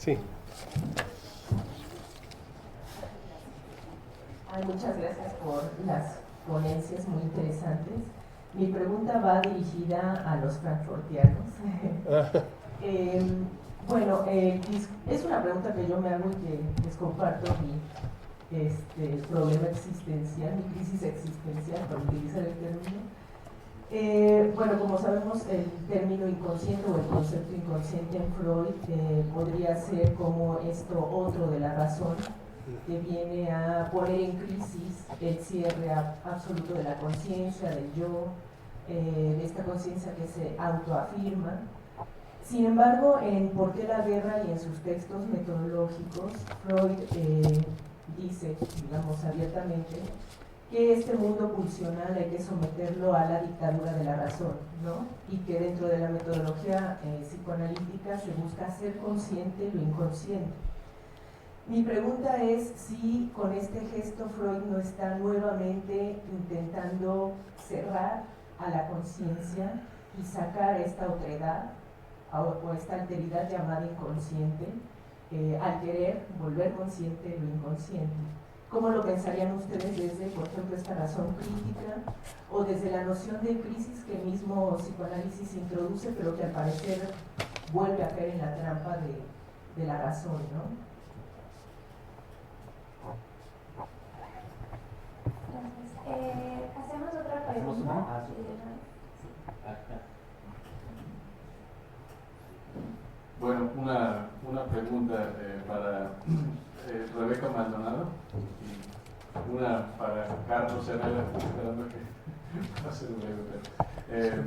Sí. Muchas gracias por las ponencias muy interesantes. Mi pregunta va dirigida a los frankfurtianos. Bueno, es una pregunta que yo me hago y que les comparto mi problema existencial, mi crisis existencial, para utilizar el término. Bueno, como sabemos, el término inconsciente o el concepto inconsciente en Freud podría ser como esto otro de la razón, que viene a poner en crisis el cierre absoluto de la conciencia, del yo, de esta conciencia que se autoafirma. Sin embargo, en ¿Por qué la guerra? Y en sus textos metodológicos, Freud dice, digamos abiertamente, que este mundo pulsional hay que someterlo a la dictadura de la razón, ¿no? Y que dentro de la metodología psicoanalítica se busca hacer consciente lo inconsciente. Mi pregunta es si con este gesto Freud no está nuevamente intentando cerrar a la conciencia y sacar esta otredad o esta alteridad llamada inconsciente, al querer volver consciente lo inconsciente. ¿Cómo lo pensarían ustedes desde, por ejemplo, esta razón crítica o desde la noción de crisis que el mismo psicoanálisis introduce, pero que al parecer vuelve a caer en la trampa de la razón, ¿no? Hacemos otra pregunta. Bueno, una pregunta para Rebeca Maldonado y una para Carlos Herrera, esperando que va a ser breve.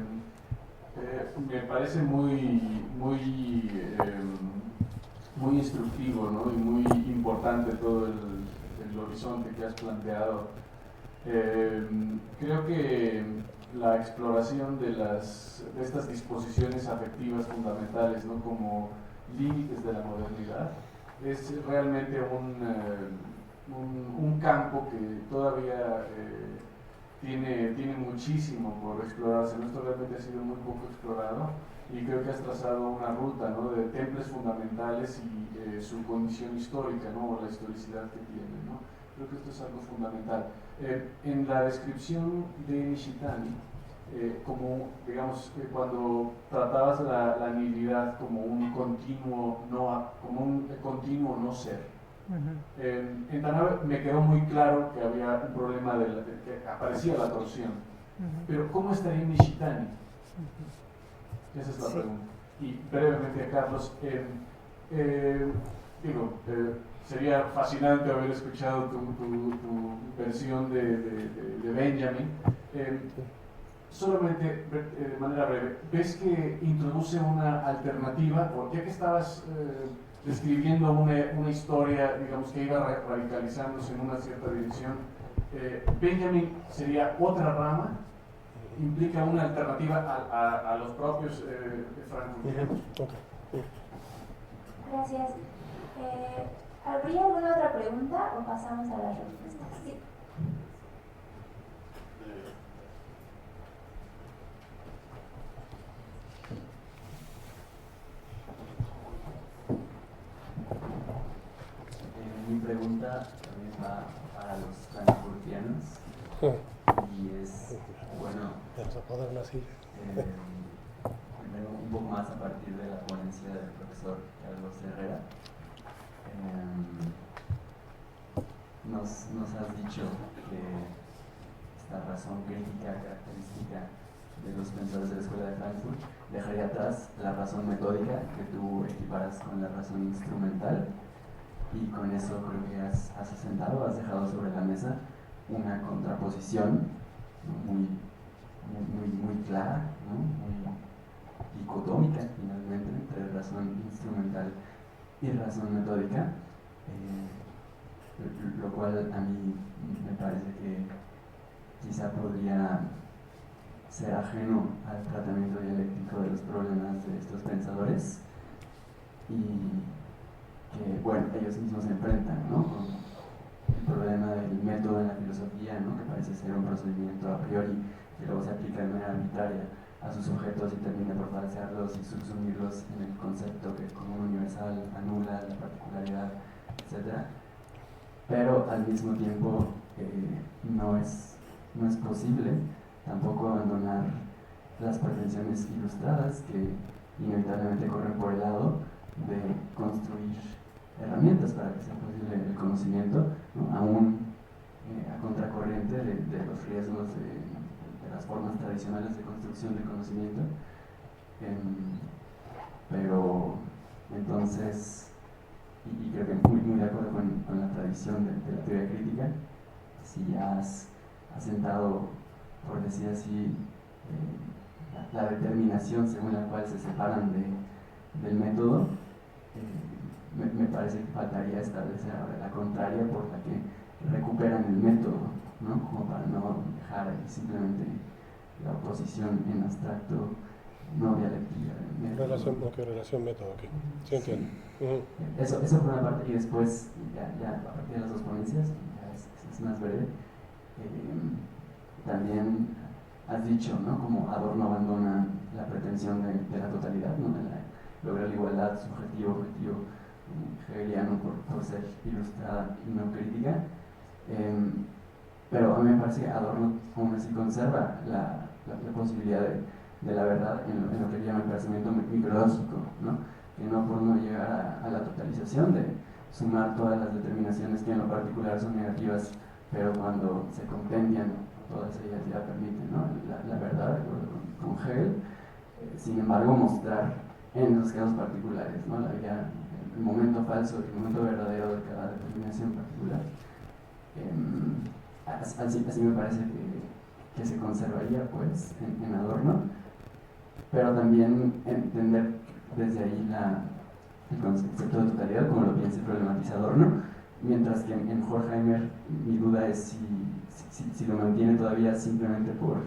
Me parece muy instructivo, ¿no? Y muy importante todo el horizonte que has planteado. Creo que la exploración de estas disposiciones afectivas fundamentales, ¿no? Como límites de la modernidad, es realmente un campo que todavía tiene muchísimo por explorarse, ¿no? Esto realmente ha sido muy poco explorado y creo que has trazado una ruta, ¿no? De templos fundamentales y su condición histórica, ¿no? O la historicidad que tiene, ¿no? Creo que esto es algo fundamental. En la descripción de Nishitani, como, digamos, cuando tratabas la nihilidad como un continuo no ser, en Tanabe me quedó muy claro que había un problema que aparecía la torsión. Pero ¿cómo estaría Nishitani? Esa es la pregunta. Y brevemente a Carlos, sería fascinante haber escuchado tu versión de Benjamin. Solamente de manera breve, ¿ves que introduce una alternativa? O ya que estabas describiendo una historia, digamos, que iba radicalizándose en una cierta dirección, Benjamin sería otra rama, implica una alternativa a los propios frankfurtianos. Gracias. ¿Habría alguna otra pregunta o pasamos a las respuestas? Sí. Mi pregunta también va para los frankfurtianos y es, bueno, primero un poco más a partir de la ponencia del profesor Carlos Herrera. Nos has dicho que esta razón crítica característica de los pensadores de la Escuela de Frankfurt dejaría atrás la razón metódica que tú equiparas con la razón instrumental, y con eso creo que has dejado sobre la mesa una contraposición muy clara, ¿no? Muy dicotómica finalmente entre razón instrumental y razón metódica, lo cual a mí me parece que quizá podría ser ajeno al tratamiento dialéctico de los problemas de estos pensadores, y que, bueno, ellos mismos se enfrentan, ¿no? Con el problema del método en la filosofía, ¿no? Que parece ser un procedimiento a priori que luego se aplica de manera arbitraria a sus objetos y termine por falsearlos y subsumirlos en el concepto que como universal anula la particularidad, etc. Pero al mismo tiempo no es posible tampoco abandonar las pretensiones ilustradas que inevitablemente corren por el lado de construir herramientas para que sea posible el conocimiento, ¿no? Aún a contracorriente de los riesgos de las formas tradicionales de construcción del conocimiento. Pero entonces, y creo que muy de acuerdo con la tradición de la teoría crítica, si has asentado, por decir así, la determinación según la cual se separan del método, me parece que faltaría establecer ahora la contraria por la que recuperan el método, ¿no? Como para no dejar ahí simplemente la oposición en abstracto, no dialéctica. Relación método, ok. Sí, entiendo. Eso por una parte, y después, ya a partir de las dos ponencias, ya es más breve, también has dicho, ¿no? Como Adorno abandona la pretensión de la totalidad, ¿no? De lograr la igualdad subjetivo-objetivo hegeliano por ser ilustrada y no crítica. Pero a mí me parece que Adorno aún así conserva la posibilidad de la verdad en lo que llama el pensamiento micrológico, ¿no? Que no por no llegar a la totalización de sumar todas las determinaciones que en lo particular son negativas, pero cuando se compendian todas ellas ya permiten, ¿no? la verdad, de acuerdo con Hegel, sin embargo mostrar en los casos particulares, ¿no? El momento falso, el momento verdadero de cada determinación particular. Así me parece que se conservaría pues en Adorno, pero también entender desde ahí el concepto de totalidad como lo piensa y problematiza Adorno, mientras que en Horkheimer mi duda es si lo mantiene todavía simplemente por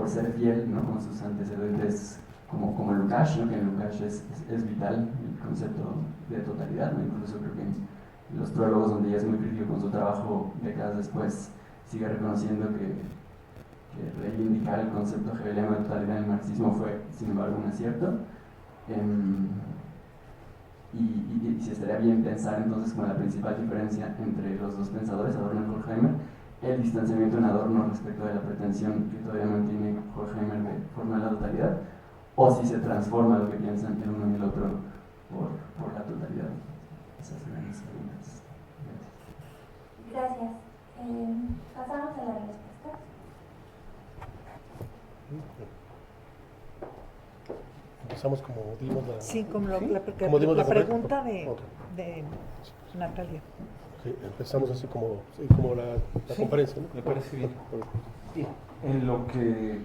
ser fiel, ¿no? Con sus antecedentes como Lukács, ¿no? Que en Lukács es vital el concepto de totalidad, ¿no? Incluso creo que en los prólogos, donde ella es muy crítico con su trabajo décadas después, sigue reconociendo que reivindicar el concepto hegeliano de totalidad en el marxismo fue, sin embargo, un acierto. Y si estaría bien pensar entonces como la principal diferencia entre los dos pensadores, Adorno y Horkheimer, el distanciamiento en Adorno respecto de la pretensión que todavía mantiene Horkheimer de formar la totalidad, o si se transforma lo que piensan el uno y el otro por la totalidad. Esas serían mis preguntas. Gracias. Pasamos a la respuesta. Empezamos como dimos la... Sí, como como la pregunta de Natalia. Sí, empezamos así como la conferencia, ¿no? Me parece bien. Sí, en lo que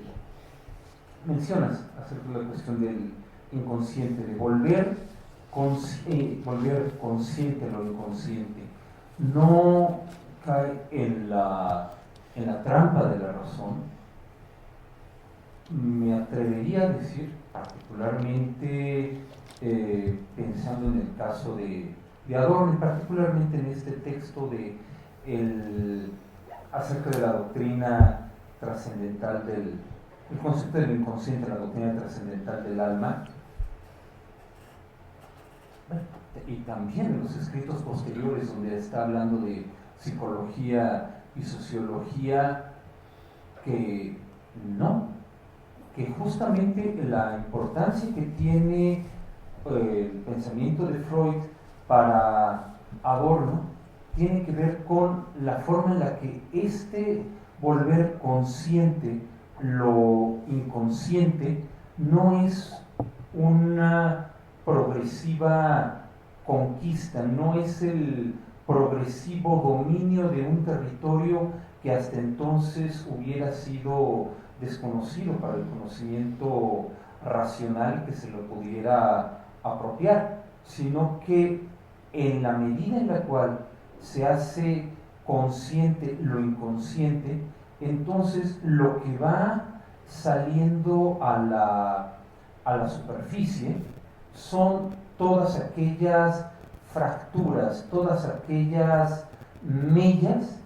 mencionas acerca de la cuestión del inconsciente, de volver consciente lo inconsciente, no cae en la trampa de la razón. Me atrevería a decir, particularmente pensando en el caso de Adorno, y particularmente en este texto acerca de la doctrina trascendental el concepto del inconsciente, la doctrina trascendental del alma, y también en los escritos posteriores donde está hablando de psicología y sociología, que justamente la importancia que tiene el pensamiento de Freud para Adorno tiene que ver con la forma en la que volver consciente lo inconsciente no es una progresiva conquista, no es el progresivo dominio de un territorio que hasta entonces hubiera sido desconocido para el conocimiento racional que se lo pudiera apropiar, sino que en la medida en la cual se hace consciente lo inconsciente, entonces lo que va saliendo a la superficie son todas aquellas fracturas, todas aquellas mellas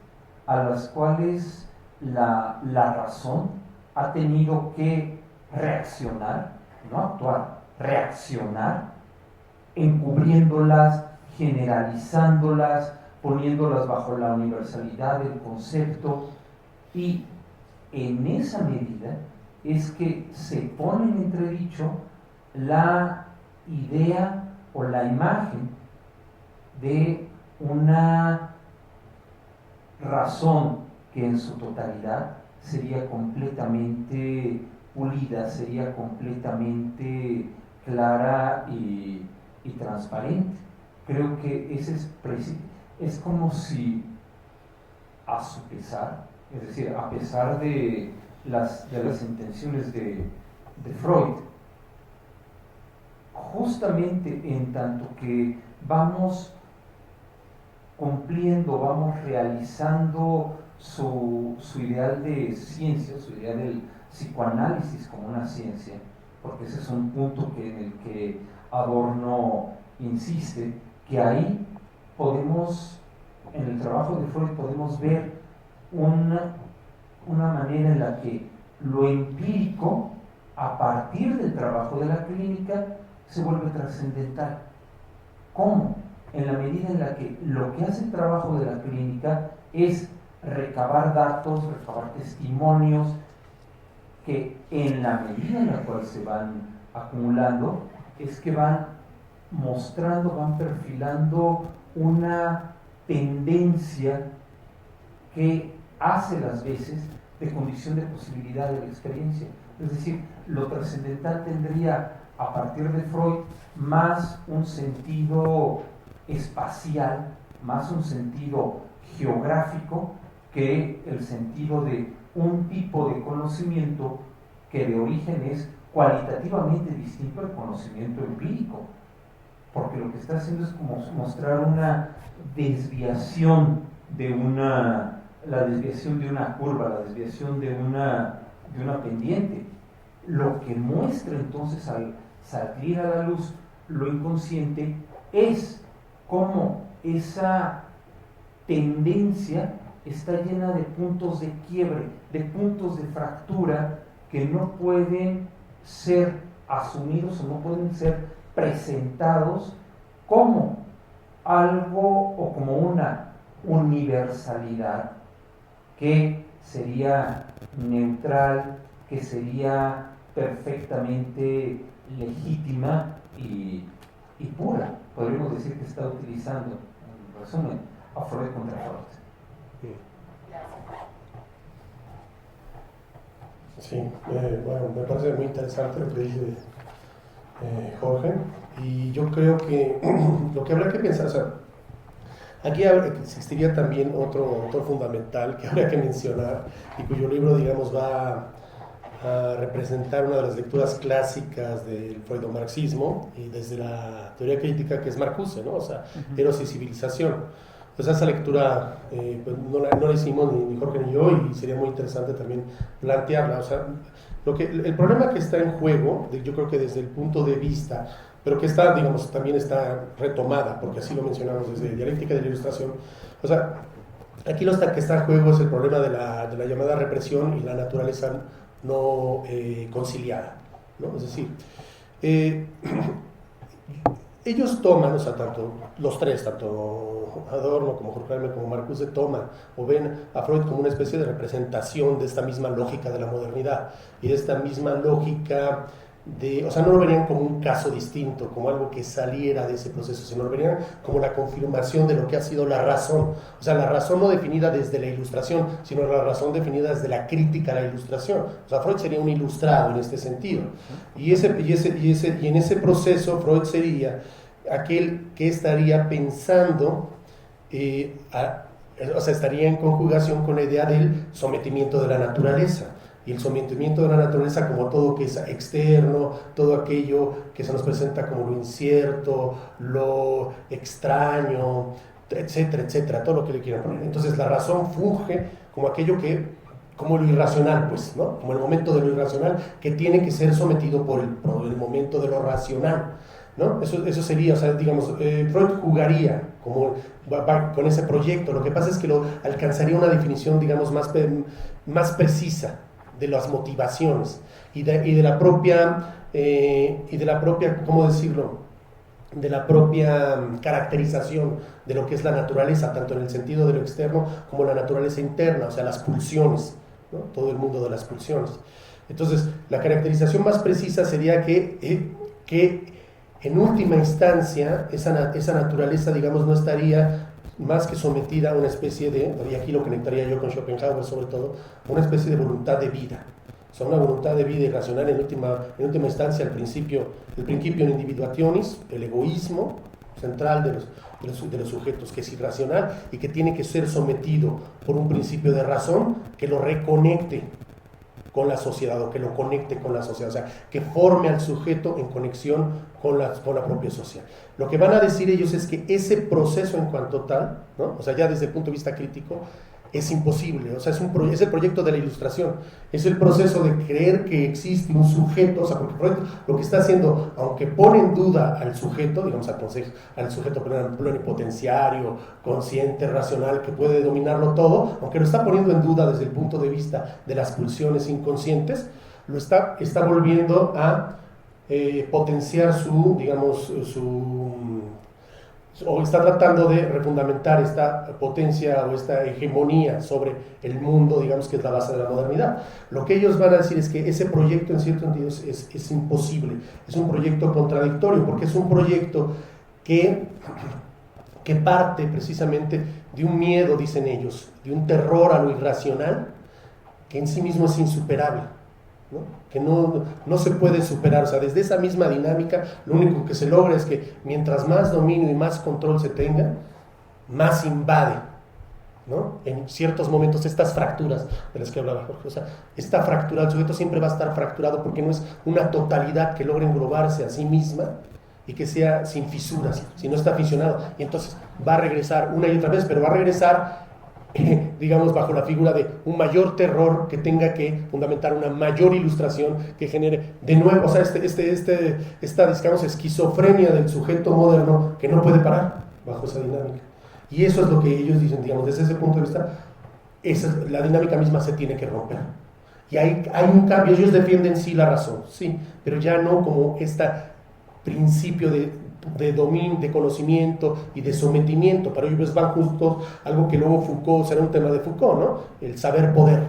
a las cuales la razón ha tenido que reaccionar, no actuar, reaccionar, encubriéndolas, generalizándolas, poniéndolas bajo la universalidad del concepto, y en esa medida es que se pone en entredicho la idea o la imagen de una razón que en su totalidad sería completamente pulida, sería completamente clara y transparente. Creo que ese es como si, a su pesar, es decir, a pesar de las intenciones de Freud, justamente en tanto que vamos cumpliendo, vamos realizando su ideal de ciencia, su ideal del psicoanálisis como una ciencia, porque ese es un punto en el que Adorno insiste, que ahí podemos, en el trabajo de Freud podemos ver una manera en la que lo empírico, a partir del trabajo de la clínica, se vuelve trascendental. ¿Cómo? En la medida en la que lo que hace el trabajo de la clínica es recabar datos, recabar testimonios, que en la medida en la cual se van acumulando, es que van mostrando, van perfilando una tendencia que hace las veces de condición de posibilidad de la experiencia. Es decir, lo trascendental tendría, a partir de Freud, más un sentido espacial, más un sentido geográfico, que el sentido de un tipo de conocimiento que de origen es cualitativamente distinto al conocimiento empírico, porque lo que está haciendo es como mostrar una desviación la desviación de una curva, la desviación de una pendiente. Lo que muestra entonces al salir a la luz lo inconsciente es cómo esa tendencia está llena de puntos de quiebre, de puntos de fractura que no pueden ser asumidos o no pueden ser presentados como algo o como una universalidad que sería neutral, que sería perfectamente legítima y pura. Podríamos decir que está utilizando, en resumen, a Freud contra Freud. Sí, bueno, me parece muy interesante lo que dice Jorge, y yo creo que lo que habrá que pensar, o sea, aquí existiría también otro fundamental que habría que mencionar, y cuyo libro, digamos, va a representar una de las lecturas clásicas del freudomarxismo y desde la teoría crítica, que es Marcuse, ¿no? O sea, Eros y civilización. Pues esa lectura pues no la hicimos ni Jorge ni yo, y sería muy interesante también plantearla. O sea, el problema que está en juego, yo creo que desde el punto de vista, pero que está, digamos, también está retomada, porque así lo mencionamos desde dialéctica de la ilustración. O sea, aquí lo que está en juego es el problema de la llamada represión y la naturaleza no conciliada, ¿no? Es decir, ellos toman, o sea, tanto los tres, tanto Adorno como Horkheimer como Marcuse, toman o ven a Freud como una especie de representación de esta misma lógica de la modernidad y de esta misma lógica o sea, no lo verían como un caso distinto, como algo que saliera de ese proceso, sino lo verían como la confirmación de lo que ha sido la razón. O sea, la razón no definida desde la ilustración, sino la razón definida desde la crítica a la ilustración. O sea, Freud sería un ilustrado en este sentido. Y en ese proceso Freud sería aquel que estaría pensando, o sea, estaría en conjugación con la idea del sometimiento de la naturaleza. Y el sometimiento de la naturaleza como todo que es externo, todo aquello que se nos presenta como lo incierto, lo extraño, etcétera, etcétera, todo lo que le quieran poner. Entonces la razón funge como aquello como lo irracional, pues, ¿no? Como el momento de lo irracional que tiene que ser sometido por el momento de lo racional, ¿no? Eso sería, o sea, digamos, Freud jugaría con ese proyecto. Lo que pasa es que lo alcanzaría una definición, digamos, más precisa, de las motivaciones y de la propia, ¿cómo decirlo?, de la propia caracterización de lo que es la naturaleza, tanto en el sentido de lo externo como la naturaleza interna, o sea, las pulsiones, ¿no? Todo el mundo de las pulsiones. Entonces, la caracterización más precisa sería que en última instancia esa naturaleza, digamos, no estaría más que sometida a una especie de, y aquí lo conectaría yo con Schopenhauer sobre todo, una especie de voluntad de vida. O sea, una voluntad de vida irracional en última instancia, el principio individuationis, el egoísmo central de los sujetos, que es irracional y que tiene que ser sometido por un principio de razón que lo reconecte con la sociedad o que lo conecte con la sociedad, o sea, que forme al sujeto en conexión con la propia sociedad. Lo que van a decir ellos es que ese proceso en cuanto tal, ¿no? O sea, ya desde el punto de vista crítico, es imposible, o sea, es el proyecto de la Ilustración, es el proceso de creer que existe un sujeto, o sea, porque lo que está haciendo, aunque pone en duda al sujeto, digamos al sujeto plenipotenciario, consciente, racional, que puede dominarlo todo, aunque lo está poniendo en duda desde el punto de vista de las pulsiones inconscientes, lo está volviendo a potenciar o está tratando de refundamentar esta potencia o esta hegemonía sobre el mundo, digamos, que es la base de la modernidad. Lo que ellos van a decir es que ese proyecto en cierto sentido es imposible, es un proyecto contradictorio, porque es un proyecto que parte precisamente de un miedo, dicen ellos, de un terror a lo irracional, que en sí mismo es insuperable, ¿no? Que no se puede superar. O sea, desde esa misma dinámica lo único que se logra es que mientras más dominio y más control se tenga, más invade, ¿no? En ciertos momentos estas fracturas de las que hablaba Jorge, o sea, esta fractura, el sujeto siempre va a estar fracturado porque no es una totalidad que logre englobarse a sí misma y que sea sin fisuras, si no está fisionado, y entonces va a regresar una y otra vez, pero va a regresar digamos, bajo la figura de un mayor terror que tenga que fundamentar una mayor ilustración que genere de nuevo, o sea, esta, digamos, esquizofrenia del sujeto moderno que no puede parar bajo esa dinámica. Y eso es lo que ellos dicen, digamos, desde ese punto de vista, la dinámica misma se tiene que romper. Y hay un cambio, ellos defienden sí la razón, sí, pero ya no como este principio de dominio, de conocimiento y de sometimiento. Para ellos van juntos, algo que luego Foucault, será un tema de Foucault, ¿no? El saber poder,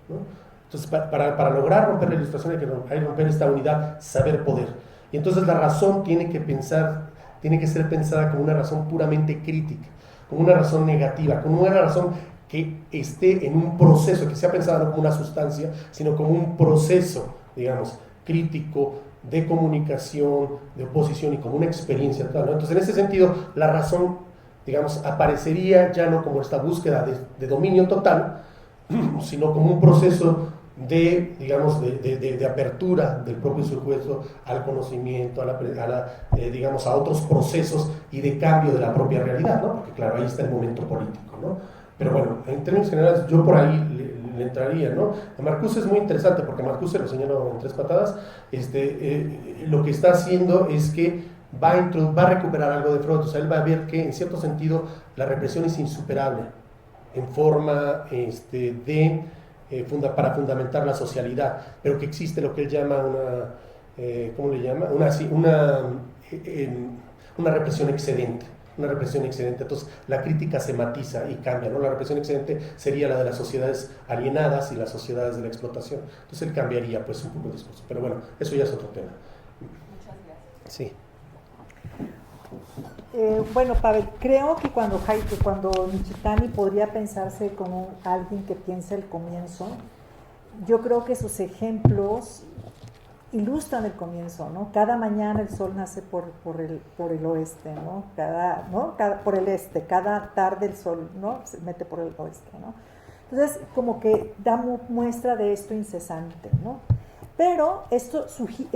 ¿no? Entonces, para lograr romper la Ilustración hay que romper esta unidad saber poder. Y entonces la razón tiene que ser pensada como una razón puramente crítica, como una razón negativa, como una razón que esté en un proceso, que sea pensada no como una sustancia, sino como un proceso, digamos, crítico, de comunicación, de oposición y como una experiencia total, ¿no? Entonces, en ese sentido, la razón, digamos, aparecería ya no como esta búsqueda de dominio total, sino como un proceso de, digamos, de apertura del propio sujeto al conocimiento, digamos, a otros procesos y de cambio de la propia realidad, ¿no? Porque, claro, ahí está el momento político, ¿no? Pero bueno, en términos generales, yo por ahí le entraría, ¿no? Marcuse es muy interesante porque Marcuse, lo señalo en 3 patadas, lo que está haciendo es que va a recuperar algo de Freud, o sea, él va a ver que en cierto sentido la represión es insuperable en forma para fundamentar la socialidad, pero que existe lo que él llama ¿cómo le llama? Una represión excedente. Una represión excedente. Entonces la crítica se matiza y cambia, ¿no? La represión excedente sería la de las sociedades alienadas y las sociedades de la explotación. Entonces él cambiaría pues un poco el discurso, pero bueno, eso ya es otro tema. Muchas gracias. Sí. Bueno, Pavel, creo que cuando Nishitani podría pensarse como alguien que piensa el comienzo, yo creo que sus ejemplos ilustran el comienzo, ¿no? Cada mañana el sol nace por el oeste, ¿no? Por el este, cada tarde el sol, ¿no? Se mete por el oeste, ¿no? Entonces, como que da muestra de esto incesante, ¿no? Pero esto surge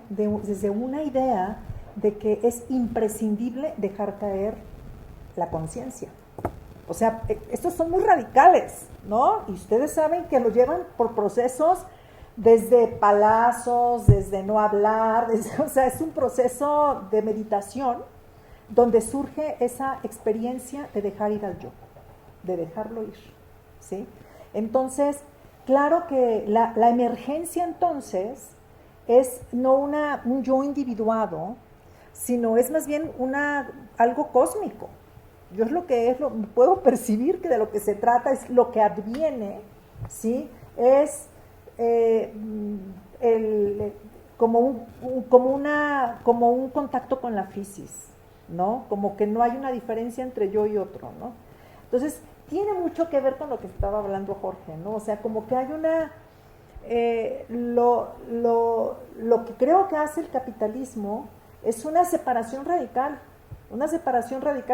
desde una idea de que es imprescindible dejar caer la conciencia. O sea, estos son muy radicales, ¿no? Y ustedes saben que lo llevan por procesos desde palazos, desde no hablar, o sea, es un proceso de meditación donde surge esa experiencia de dejar ir al yo, de dejarlo ir, ¿sí? Entonces, claro que la emergencia entonces es no un yo individuado, sino es más bien algo cósmico. Yo es lo que puedo percibir que de lo que se trata es lo que adviene, ¿sí? Es como un contacto con la físis, ¿no? Como que no hay una diferencia entre yo y otro, ¿no? Entonces, tiene mucho que ver con lo que estaba hablando Jorge, ¿no? O sea, como que hay lo que creo que hace el capitalismo es una separación radical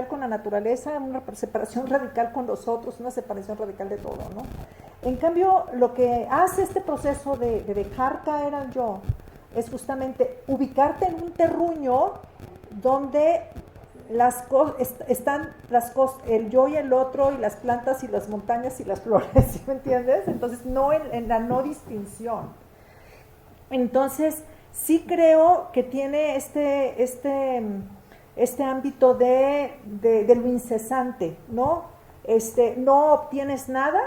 con la naturaleza, una separación radical con los otros, una separación radical de todo, ¿no? En cambio, lo que hace este proceso de dejar caer al yo es justamente ubicarte en un terruño donde están el yo y el otro, y las plantas y las montañas y las flores, ¿sí me entiendes? Entonces, no en la no distinción. Entonces, sí creo que tiene este ámbito de lo incesante, ¿no? No obtienes nada,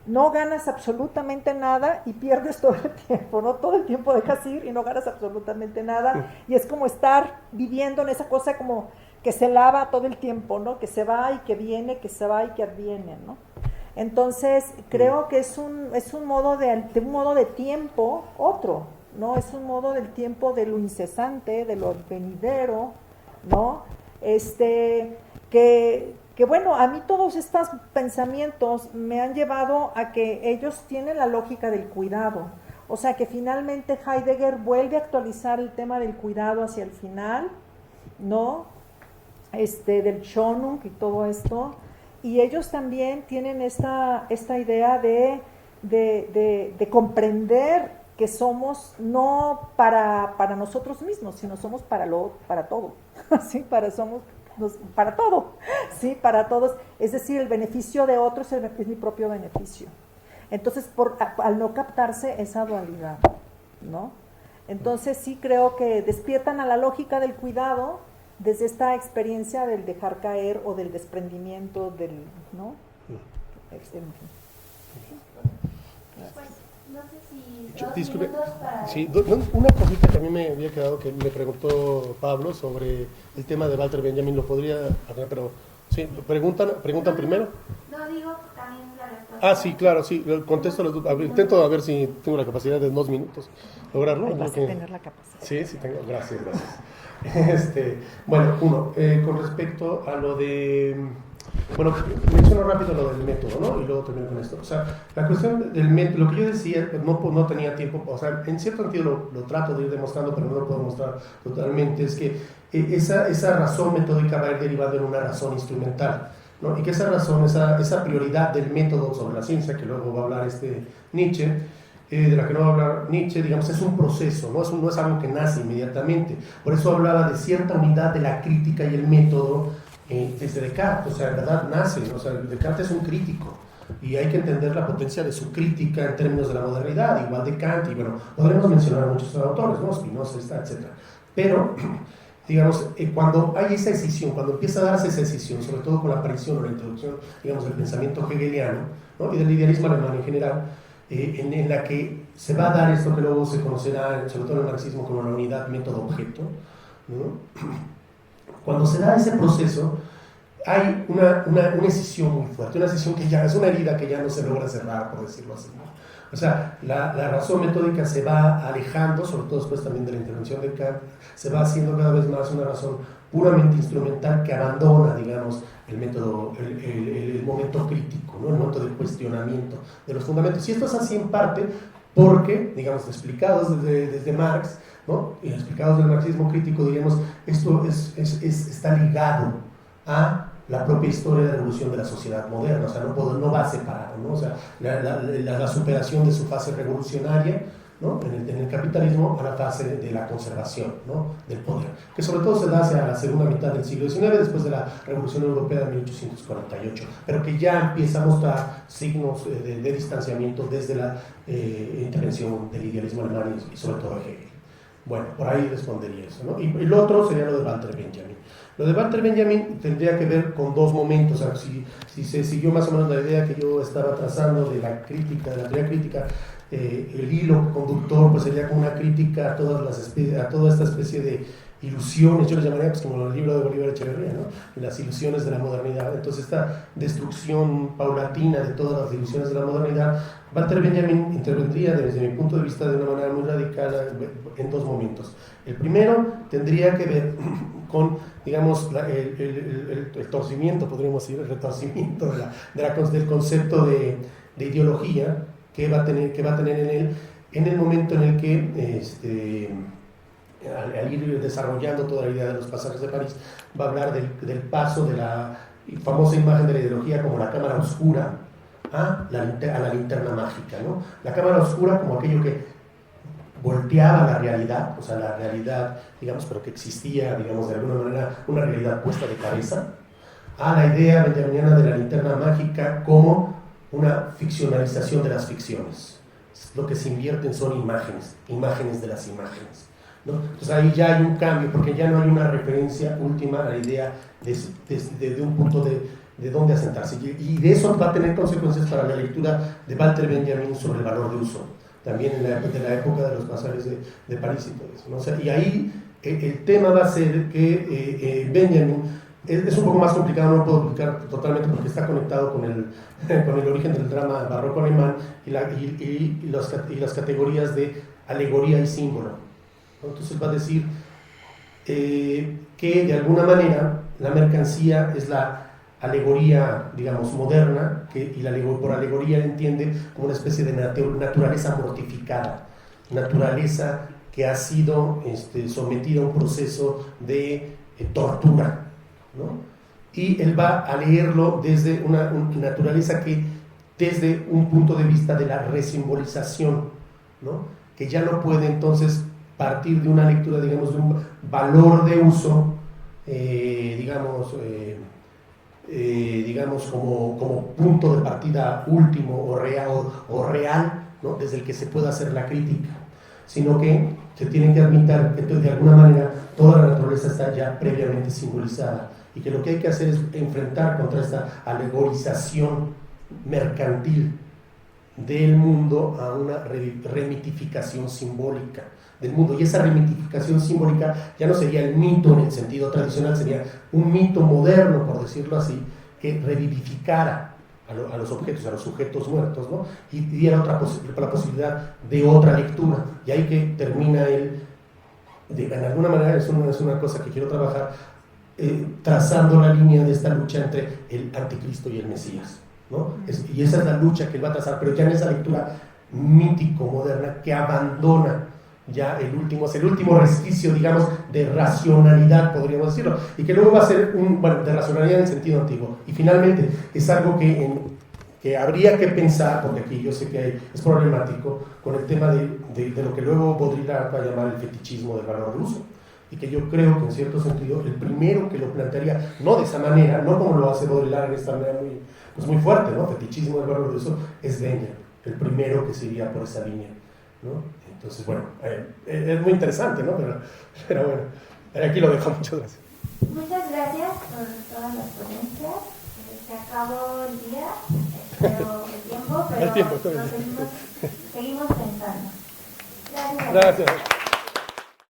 no ganas absolutamente nada y pierdes todo el tiempo, ¿no? Todo el tiempo dejas ir y no ganas absolutamente nada, y es como estar viviendo en esa cosa como que se lava todo el tiempo, ¿no? Que se va y que viene, que se va y que adviene, ¿no? Entonces, creo que es un modo un modo de tiempo otro, ¿no? Es un modo del tiempo de lo incesante, de lo venidero, ¿no? Que bueno, a mí todos estos pensamientos me han llevado a que ellos tienen la lógica del cuidado. O sea, que finalmente Heidegger vuelve a actualizar el tema del cuidado hacia el final, ¿no? Del Schonung y todo esto. Y ellos también tienen esta idea de comprender que somos no para nosotros mismos, sino somos para todo, ¿sí? Para todo, ¿sí? Para todos. Es decir, el beneficio de otros es mi propio beneficio. Entonces, al no captarse esa dualidad, ¿no? Entonces, sí creo que despiertan a la lógica del cuidado desde esta experiencia del dejar caer o del desprendimiento, ¿no? Pues, no sé si Disculpe, minutos para... sí, una cosita que a mí me había quedado que me preguntó Pablo sobre el tema de Walter Benjamin, lo podría hablar, pero sí, preguntan primero. No, digo también la respuesta. Sí, claro, sí, contesto las dudas. Intento a ver si tengo la capacidad de 2 minutos lograrlo. Vas a tener la capacidad. Sí, tengo, gracias. Bueno, con respecto a lo de... Bueno, menciono rápido lo del método, ¿no? Y luego termino con esto. O sea, la cuestión del método, lo que yo decía, no tenía tiempo, o sea, en cierto sentido lo trato de ir demostrando, pero no lo puedo mostrar totalmente, es que esa razón metódica va a ir derivando en una razón instrumental, ¿no? Y que esa razón, esa prioridad del método sobre la ciencia, que luego va a hablar Nietzsche, de la que no va a hablar Nietzsche, digamos, es un proceso, no es algo que nace inmediatamente. Por eso hablaba de cierta unidad de la crítica y el método desde Descartes, o sea, en verdad nace, o sea, Descartes es un crítico y hay que entender la potencia de su crítica en términos de la modernidad, igual de Kant, y bueno, podremos mencionar a muchos autores, ¿no? Spinoza, etc. Pero, digamos, cuando hay esa escisión, cuando empieza a darse esa escisión, sobre todo con la aparición o la introducción, digamos, del pensamiento hegeliano, ¿no? Y del idealismo alemán en general, en la que se va a dar esto que luego se conocerá, sobre todo en el marxismo, como la unidad método-objeto, ¿no? Cuando se da ese proceso, hay una escisión muy fuerte, una escisión que ya es una herida que ya no se logra cerrar, por decirlo así, ¿no? O sea, la razón metódica se va alejando, sobre todo después también de la intervención de Kant, se va haciendo cada vez más una razón puramente instrumental que abandona, digamos, el método, el momento crítico, ¿no? El momento de cuestionamiento de los fundamentos. Y esto es así en parte porque, digamos, explicados desde Marx, ¿no? Y explicados del marxismo crítico, diríamos, esto está ligado a la propia historia de la evolución de la sociedad moderna, o sea, no va separado, ¿no? O sea, la superación de su fase revolucionaria, ¿no? en el capitalismo, a la fase de la conservación, ¿no? Del poder, que sobre todo se da hacia la segunda mitad del siglo XIX, después de la Revolución Europea de 1848, pero que ya empieza a mostrar signos de distanciamiento desde la intervención del idealismo alemán y sobre todo Hegel, Bueno, por ahí respondería eso, ¿no? Y lo otro sería lo de Walter Benjamin. Lo de Walter Benjamin tendría que ver con dos momentos. O sea, si se siguió más o menos la idea que yo estaba trazando de la crítica, de la teoría crítica, el hilo conductor pues sería como una crítica a toda esta especie de ilusiones, yo les llamaría pues como el libro de Bolívar Echeverría, ¿no? Las ilusiones de la modernidad. Entonces esta destrucción paulatina de todas las ilusiones de la modernidad, Walter Benjamin intervendría desde mi punto de vista de una manera muy radical en dos momentos. El primero tendría que ver con, digamos, el torcimiento, podríamos decir, el retorcimiento del concepto de ideología que va a tener en él, en el momento en el que al ir desarrollando toda la idea de los pasajes de París, va a hablar del paso de la famosa imagen de la ideología como la cámara oscura a la linterna mágica, ¿no? La cámara oscura como aquello que volteaba la realidad, o sea, la realidad, digamos, pero que existía, digamos, de alguna manera, una realidad puesta de cabeza, a la idea benjaminiana de la linterna mágica como una ficcionalización de las ficciones. Lo que se invierten son imágenes de las imágenes, ¿no? Entonces ahí ya hay un cambio, porque ya no hay una referencia última a la idea de un punto de dónde asentarse. Y de eso va a tener consecuencias para la lectura de Walter Benjamin sobre el valor de uso, también en la época de los pasajes de París y todo eso, ¿no? O sea, y ahí el tema va a ser que Benjamin es un poco más complicado, no lo puedo explicar totalmente porque está conectado con el origen del drama barroco alemán y las categorías de alegoría y símbolo, ¿no? Entonces va a decir que de alguna manera la mercancía es la alegoría, digamos, moderna, por alegoría entiende como una especie de naturaleza mortificada, naturaleza que ha sido sometida a un proceso de tortura, ¿no? Y él va a leerlo desde una naturaleza que, desde un punto de vista de la resimbolización, ¿no? Que ya no puede entonces partir de una lectura, digamos, de un valor de uso, digamos como punto de partida último o real, ¿no? Desde el que se pueda hacer la crítica, sino que se tiene que admitir que de alguna manera toda la naturaleza está ya previamente simbolizada y que lo que hay que hacer es enfrentar contra esta alegorización mercantil del mundo a una remitificación simbólica del mundo, y esa remitificación simbólica ya no sería el mito en el sentido tradicional, sería un mito moderno, por decirlo así, que revivificara a los objetos, a los sujetos muertos, ¿no? Y diera la posibilidad de otra lectura, y ahí que termina en alguna manera es una cosa que quiero trabajar, trazando la línea de esta lucha entre el anticristo y el Mesías, ¿no? Y esa es la lucha que él va a trazar, pero ya en esa lectura mítico-moderna que abandona ya el último resquicio, digamos, de racionalidad, podríamos decirlo, y que luego va a ser de racionalidad en el sentido antiguo. Y finalmente es algo que habría que pensar, porque aquí yo sé que es problemático, con el tema de lo que luego Baudrillard va a llamar el fetichismo del valor de uso, y que yo creo que en cierto sentido el primero que lo plantearía, no de esa manera, no como lo hace Baudrillard en esta manera muy fuerte, ¿no? Fetichismo del valor de uso, es Benjamin, el primero que se iría por esa línea, ¿no? Entonces, bueno, es muy interesante, ¿no? Pero bueno, aquí lo dejo. Muchas gracias. Muchas gracias por todas las ponencias. Se acabó el día, pero el tiempo, pero seguimos pensando. Gracias. Gracias.